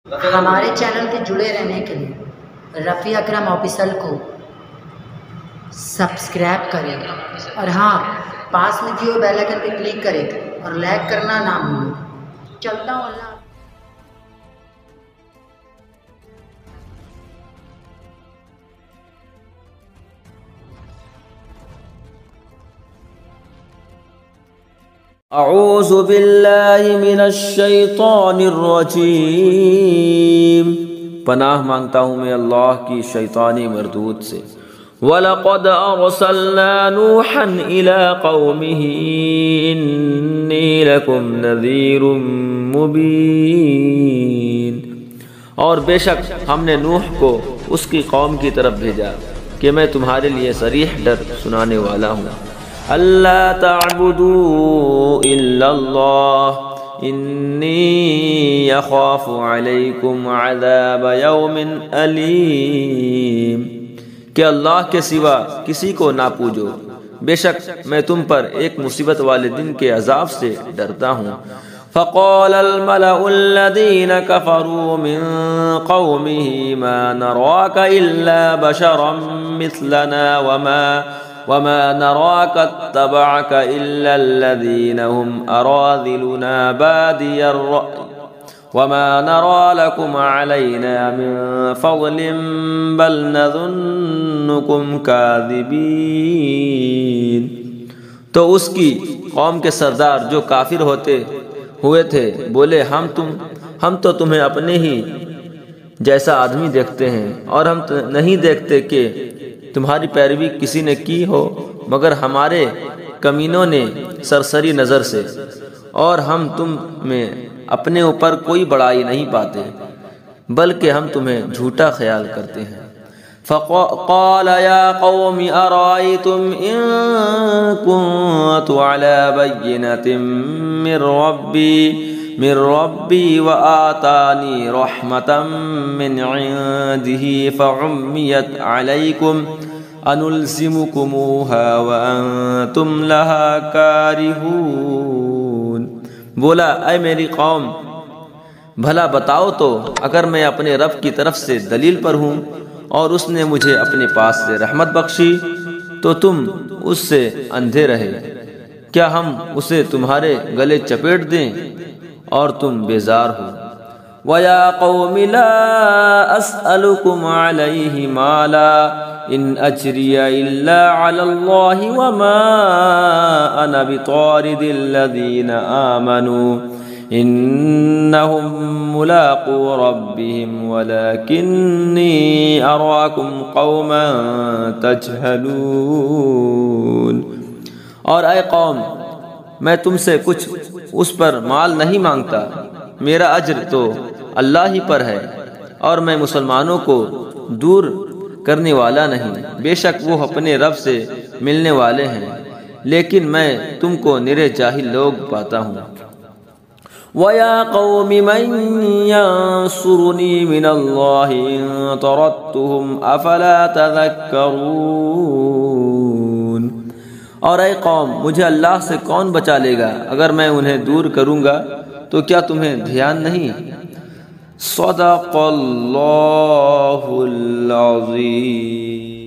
ہمارے چینل کے جڑے رہنے کے لیے رفیع اکرم آفیشل کو سبسکرائب کریں اور ہاں پاس میں دیے بیل آئکن پہ کلک کریں اور لائک کرنا نہ بھولیں۔ چلتا ہوں اللہ۔ اعوذ باللہ من الشیطان الرجیم، پناہ مانگتا ہوں میں اللہ کی شیطانی مردود سے۔ وَلَقَدْ أَرْسَلْنَا نُوحًا إِلَىٰ قَوْمِهِ إِنِّي لَكُمْ نَذِيرٌ مُبِينٌ، اور بے شک ہم نے نوح کو اس کی قوم کی طرف بھیجا کہ میں تمہارے لیے صریح ڈر سنانے والا ہوں۔ اللہ تعبدوا الا اللہ انی اخاف علیکم عذاب یوم علیم، کہ اللہ کے سوا کسی کو نہ پوجو، بے شک میں تم پر ایک مصیبت والے دن کے عذاب سے ڈرتا ہوں۔ فقال الملأ الذین کفروا من قومه ما نراک الا بشرا مثلنا وما نراك اتبعك إلا الذين هم أراذلنا بادي الرأي وما نرى لكم علينا من فضل بل نظنكم كاذبين۔ تو اس کی قوم کے سردار جو کافر ہوئے تھے بولے ہم تو تمہیں اپنے ہی جیسا آدمی دیکھتے ہیں، اور ہم نہیں دیکھتے کہ تمہاری پیروی کسی نے کی ہو مگر ہمارے کمینوں نے سرسری نظر سے، اور ہم تم میں اپنے اوپر کوئی بڑائی نہیں پاتے بلکہ ہم تمہیں جھوٹا خیال کرتے ہیں۔ فقال یا قوم ارائیتم ان کنت علی بینۃ من ربی وآتانی رحمة من عنده فعمیت علیکم انلزمکموها وانتم لها کارہون۔ بولا اے میری قوم، بھلا بتاؤ تو اگر میں اپنے رب کی طرف سے دلیل پر ہوں اور اس نے مجھے اپنے پاس سے رحمت بخشی تو تم اس سے اندھے رہے، کیا ہم اسے تمہارے گلے چپیٹ دیں اور تم بیزار ہو؟ وَيَا قَوْمِ لَا أَسْأَلُكُمْ عَلَيْهِ مَالًا إِنْ أَجْرِيَ إِلَّا عَلَى اللَّهِ وَمَا أَنَا بِطَارِدِ الَّذِينَ آمَنُوا إِنَّهُمْ مُلَاقُو رَبِّهِمْ وَلَكِنِّي أَرَاكُمْ قَوْمًا تَجْهَلُونَ۔ اور اے قوم، میں تم سے کچھ اس پر مال نہیں مانگتا، میرا اجر تو اللہ ہی پر ہے، اور میں مسلمانوں کو دور کرنے والا نہیں، بے شک وہ اپنے رب سے ملنے والے ہیں، لیکن میں تم کو نرے جاہل لوگ پاتا ہوں۔ وَيَا قَوْمِ مَنْ يَنْصُرُنِي مِنَ اللَّهِ إِن طَرَدتُّهُمْ أَفَلَا تَذَكَّرُونَ۔ اور اے قوم، مجھے اللہ سے کون بچا لے گا اگر میں انہیں دور کروں گا تو کیا تمہیں دھیان نہیں؟ صدق اللہ العظیم۔